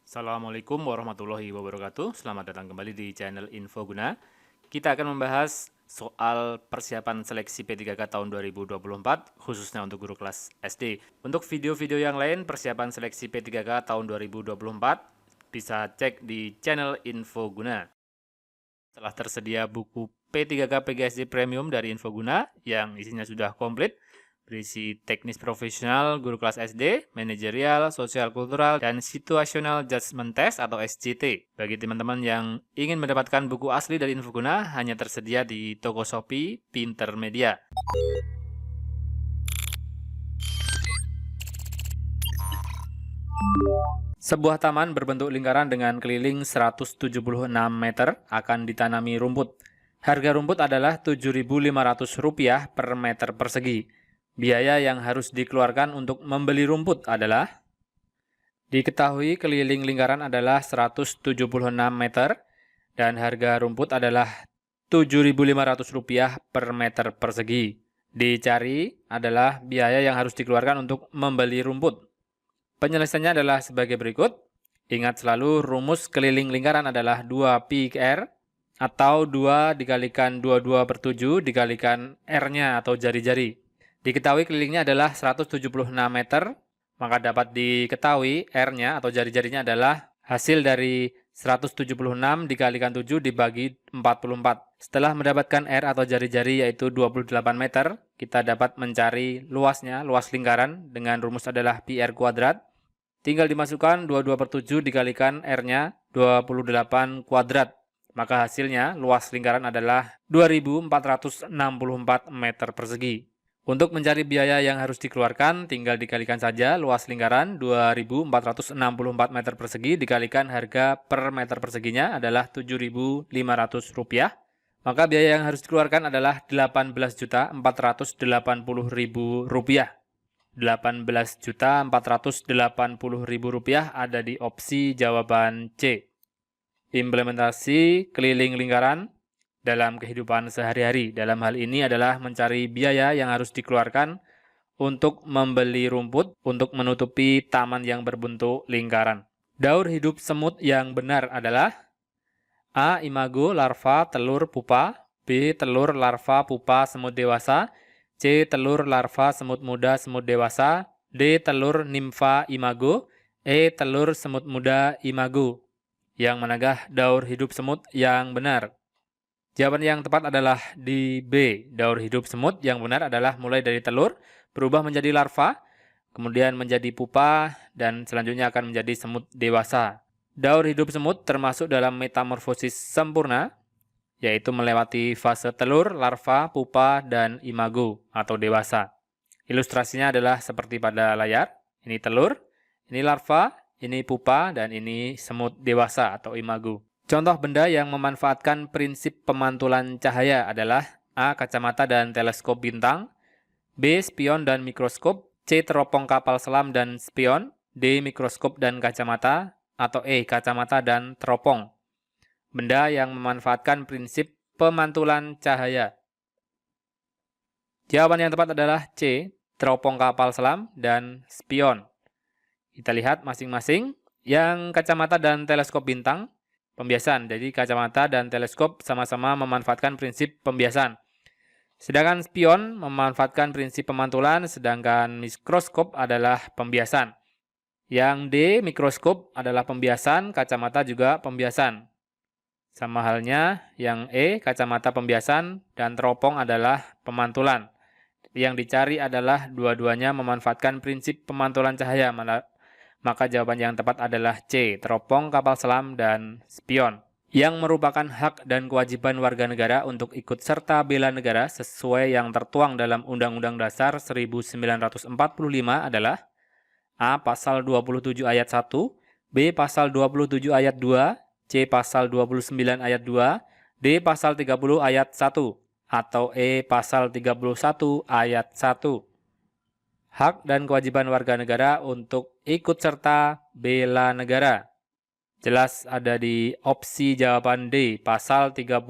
Assalamualaikum warahmatullahi wabarakatuh. Selamat datang kembali di channel Infoguna. Kita akan membahas soal persiapan seleksi P3K tahun 2024, khususnya untuk guru kelas SD. Untuk video-video yang lain persiapan seleksi P3K tahun 2024, bisa cek di channel Infoguna. Telah tersedia buku P3K PGSD Premium dari Infoguna yang isinya sudah komplit, berisi teknis profesional guru kelas SD, manajerial, sosial kultural, dan situational judgment test atau SJT. Bagi teman-teman yang ingin mendapatkan buku asli dari Infoguna, hanya tersedia di toko Shopee Pinter Media. Sebuah taman berbentuk lingkaran dengan keliling 176 meter akan ditanami rumput. Harga rumput adalah Rp7.500 per meter persegi. Biaya yang harus dikeluarkan untuk membeli rumput adalah: diketahui keliling lingkaran adalah 176 meter dan harga rumput adalah Rp7.500 per meter persegi. Dicari adalah biaya yang harus dikeluarkan untuk membeli rumput. Penyelesaiannya adalah sebagai berikut. Ingat selalu rumus keliling lingkaran adalah 2πr atau 2 dikalikan 22/7 dikalikan R-nya atau jari-jari. Diketahui kelilingnya adalah 176 meter, maka dapat diketahui R-nya atau jari-jarinya adalah hasil dari 176 dikalikan 7 dibagi 44. Setelah mendapatkan R atau jari-jari yaitu 28 meter, kita dapat mencari luasnya, luas lingkaran dengan rumus adalah πr kuadrat. Tinggal dimasukkan 22/7 dikalikan R-nya 28 kuadrat. Maka hasilnya luas lingkaran adalah 2464 meter persegi. Untuk mencari biaya yang harus dikeluarkan, tinggal dikalikan saja luas lingkaran 2464 meter persegi dikalikan harga per meter perseginya adalah Rp7.500. Maka biaya yang harus dikeluarkan adalah Rp18.480.000. Rp18.480.000 ada di opsi jawaban C. Implementasi keliling lingkaran dalam kehidupan sehari-hari. Dalam hal ini adalah mencari biaya yang harus dikeluarkan untuk membeli rumput untuk menutupi taman yang berbentuk lingkaran. Daur hidup semut yang benar adalah: A. Imago, larva, telur, pupa. B. Telur, larva, pupa, semut dewasa. C. Telur, larva, semut muda, semut dewasa. D. Telur, nimfa, imago. E. Telur, semut muda, imago. Yang manakah daur hidup semut yang benar? Jawaban yang tepat adalah di B. Daur hidup semut yang benar adalah mulai dari telur, berubah menjadi larva, kemudian menjadi pupa, dan selanjutnya akan menjadi semut dewasa. Daur hidup semut termasuk dalam metamorfosis sempurna, yaitu melewati fase telur, larva, pupa, dan imago atau dewasa. Ilustrasinya adalah seperti pada layar. Ini telur, ini larva, ini pupa, dan ini semut dewasa atau imago. Contoh benda yang memanfaatkan prinsip pemantulan cahaya adalah: A. Kacamata dan teleskop bintang. B. Spion dan mikroskop. C. Teropong kapal selam dan spion. D. Mikroskop dan kacamata. Atau E. Kacamata dan teropong. Benda yang memanfaatkan prinsip pemantulan cahaya. Jawaban yang tepat adalah C. Teropong kapal selam dan spion. Kita lihat masing-masing. Yang kacamata dan teleskop bintang, pembiasan. Jadi kacamata dan teleskop sama-sama memanfaatkan prinsip pembiasan. Sedangkan spion memanfaatkan prinsip pemantulan, sedangkan mikroskop adalah pembiasan. Yang D, mikroskop adalah pembiasan, kacamata juga pembiasan. Sama halnya yang E, kacamata pembiasan, dan teropong adalah pemantulan. Yang dicari adalah dua-duanya memanfaatkan prinsip pemantulan cahaya. Maka jawaban yang tepat adalah C, teropong, kapal selam, dan spion. Yang merupakan hak dan kewajiban warga negara untuk ikut serta bela negara sesuai yang tertuang dalam Undang-Undang Dasar 1945 adalah: A. Pasal 27 ayat 1, B. Pasal 27 ayat 2, C. Pasal 29 ayat 2, D. Pasal 30 ayat 1, atau E. Pasal 31 ayat 1. Hak dan kewajiban warga negara untuk ikut serta bela negara. Jelas ada di opsi jawaban D, pasal 30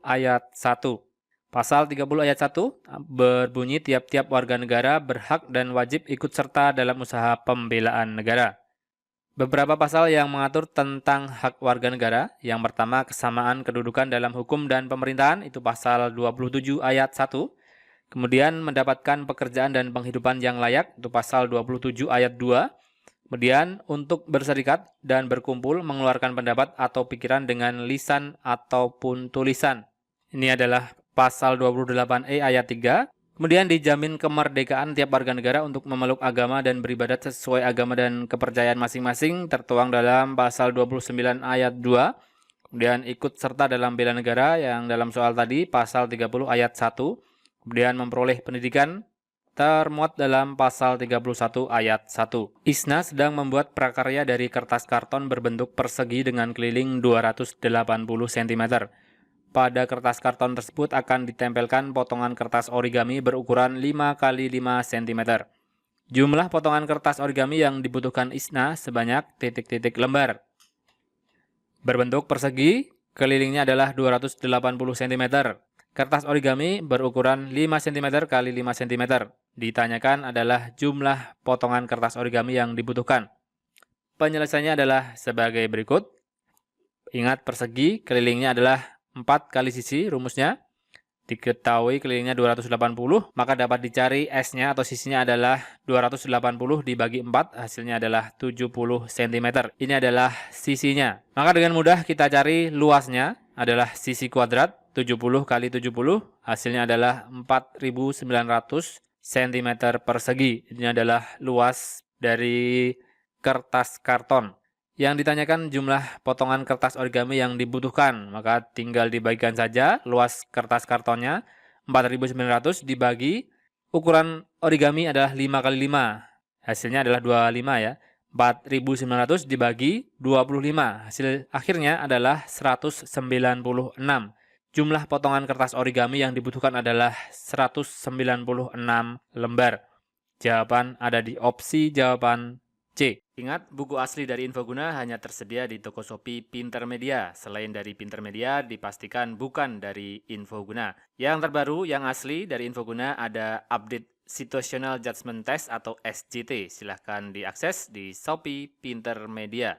ayat 1. Pasal 30 ayat 1 berbunyi tiap-tiap warga negara berhak dan wajib ikut serta dalam usaha pembelaan negara. Beberapa pasal yang mengatur tentang hak warga negara. Yang pertama, kesamaan kedudukan dalam hukum dan pemerintahan, itu pasal 27 ayat 1. Kemudian mendapatkan pekerjaan dan penghidupan yang layak, itu pasal 27 ayat 2. Kemudian untuk berserikat dan berkumpul mengeluarkan pendapat atau pikiran dengan lisan ataupun tulisan. Ini adalah pasal 28E ayat 3. Kemudian dijamin kemerdekaan tiap warga negara untuk memeluk agama dan beribadat sesuai agama dan kepercayaan masing-masing, tertuang dalam pasal 29 ayat 2. Kemudian ikut serta dalam bela negara yang dalam soal tadi pasal 30 ayat 1. Kemudian memperoleh pendidikan termuat dalam pasal 31 ayat 1. ISNA sedang membuat prakarya dari kertas karton berbentuk persegi dengan keliling 280 cm. Pada kertas karton tersebut akan ditempelkan potongan kertas origami berukuran 5 x 5 cm. Jumlah potongan kertas origami yang dibutuhkan ISNA sebanyak titik-titik lembar. Berbentuk persegi, kelilingnya adalah 280 cm. Kertas origami berukuran 5 cm x 5 cm. Ditanyakan adalah jumlah potongan kertas origami yang dibutuhkan. Penyelesaiannya adalah sebagai berikut. Ingat, persegi kelilingnya adalah 4 kali sisi, rumusnya. Diketahui kelilingnya 280, maka dapat dicari S-nya atau sisinya adalah 280 dibagi 4, hasilnya adalah 70 cm. Ini adalah sisinya. Maka dengan mudah kita cari luasnya, adalah sisi kuadrat, 70 kali 70, hasilnya adalah 4900 cm persegi. Ini adalah luas dari kertas karton. Yang ditanyakan jumlah potongan kertas origami yang dibutuhkan, maka tinggal dibagikan saja luas kertas kartonnya 4900 dibagi ukuran origami adalah 5 x 5. Hasilnya adalah 25 ya. 4900 dibagi 25. Hasil akhirnya adalah 196. Jumlah potongan kertas origami yang dibutuhkan adalah 196 lembar. Jawaban ada di opsi jawaban C. Ingat, buku asli dari Infoguna hanya tersedia di toko Shopee Pintermedia. Selain dari Pintermedia, dipastikan bukan dari Infoguna. Yang terbaru, yang asli dari Infoguna ada update Situational Judgment Test atau SJT. Silahkan diakses di Shopee Pintermedia.